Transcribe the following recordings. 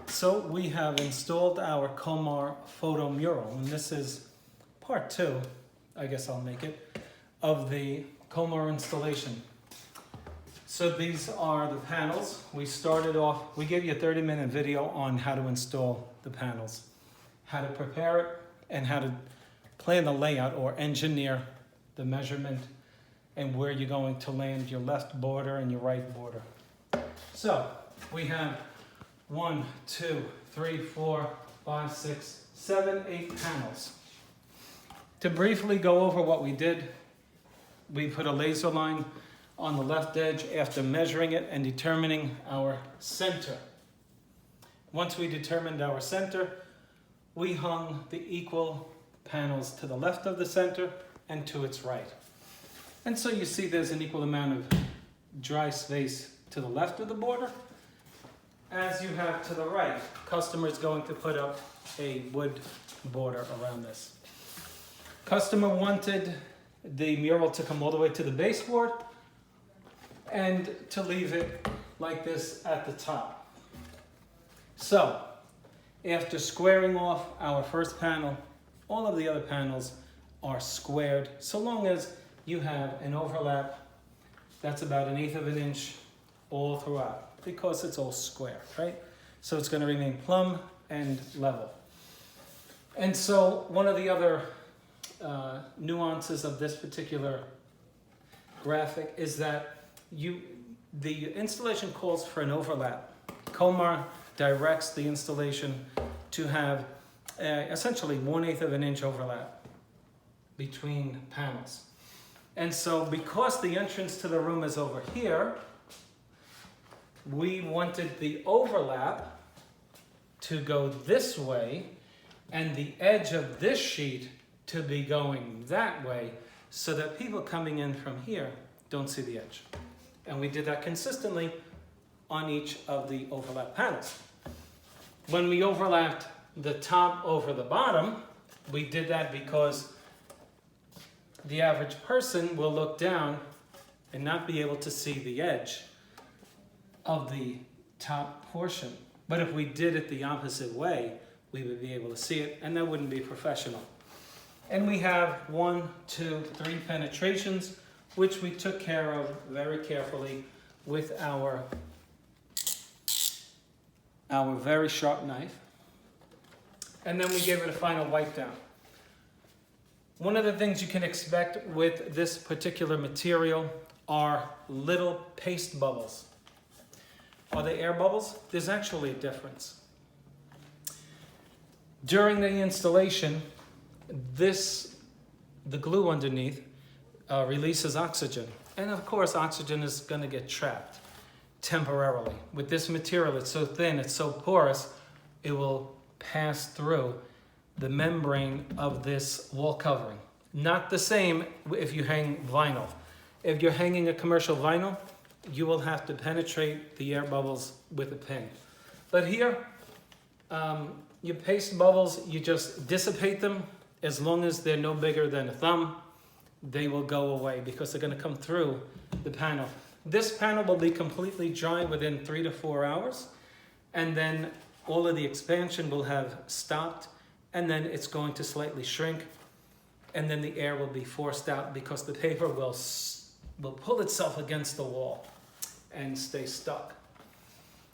So we have installed our Komar Photomural, and this is part 2, I guess I'll make it, of the Komar installation. So these are the panels. We started off, we gave you a 30-minute video on how to install the panels, how to prepare it, and how to plan the layout or engineer the measurement and where you're going to land your left border and your right border. So we have 1, 2, 3, 4, 5, 6, 7, 8 panels. To briefly go over what we did, we put a laser line on the left edge after measuring it and determining our center. Once we determined our center, we hung the equal panels to the left of the center and to its right. And so you see there's an equal amount of dry space to the left of the border as you have to the right. Customer is going to put up a wood border around this. Customer wanted the mural to come all the way to the baseboard and to leave it like this at the top. So, after squaring off our first panel, all of the other panels are squared, so long as you have an overlap that's about 1/8 of an inch all throughout, because it's all square, right? So it's going to remain plumb and level. And so one of the other nuances of this particular graphic is that the installation calls for an overlap. Komar directs the installation to have essentially 1/8 of an inch overlap between panels. And so because the entrance to the room is over here, we wanted the overlap to go this way and the edge of this sheet to be going that way so that people coming in from here don't see the edge. And we did that consistently on each of the overlap panels. When we overlapped the top over the bottom, we did that because the average person will look down and not be able to see the edge of the top portion. But if we did it the opposite way, we would be able to see it, and that wouldn't be professional. And we have 1, 2, 3 penetrations, which we took care of very carefully with our very sharp knife. And then we gave it a final wipe down. One of the things you can expect with this particular material are little paste bubbles. Are they air bubbles? There's actually a difference. During the installation, the glue underneath releases oxygen. And of course, oxygen is going to get trapped temporarily. With this material, it's so thin, it's so porous, it will pass through the membrane of this wall covering. Not the same if you hang vinyl. If you're hanging a commercial vinyl, you will have to penetrate the air bubbles with a pin. But here, your paste bubbles, you just dissipate them. As long as they're no bigger than a thumb, they will go away because they're going to come through the panel. This panel will be completely dry within 3 to 4 hours, and then all of the expansion will have stopped, and then it's going to slightly shrink, and then the air will be forced out because the paper will pull itself against the wall and stay stuck.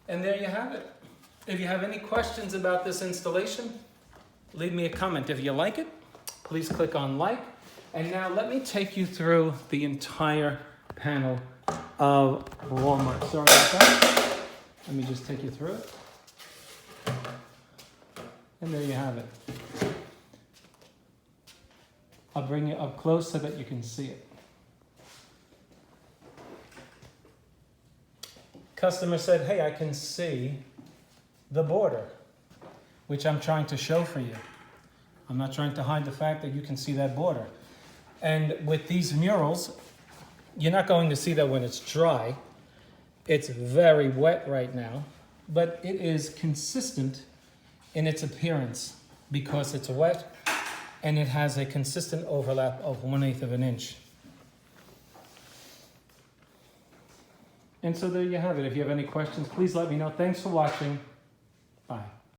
And there you have it. If you have any questions about this installation, leave me a comment. If you like it, please click on like. And now let me take you through the entire panel of Walmart. Sorry about that. Let me just take you through it. And there you have it. I'll bring it up close so that you can see it. Customer said, hey, I can see the border, which I'm trying to show for you. I'm not trying to hide the fact that you can see that border. And with these murals, you're not going to see that when it's dry. It's very wet right now, but it is consistent in its appearance because it's wet and it has a consistent overlap of 1/8 of an inch. And so there you have it. If you have any questions, please let me know. Thanks for watching. Bye.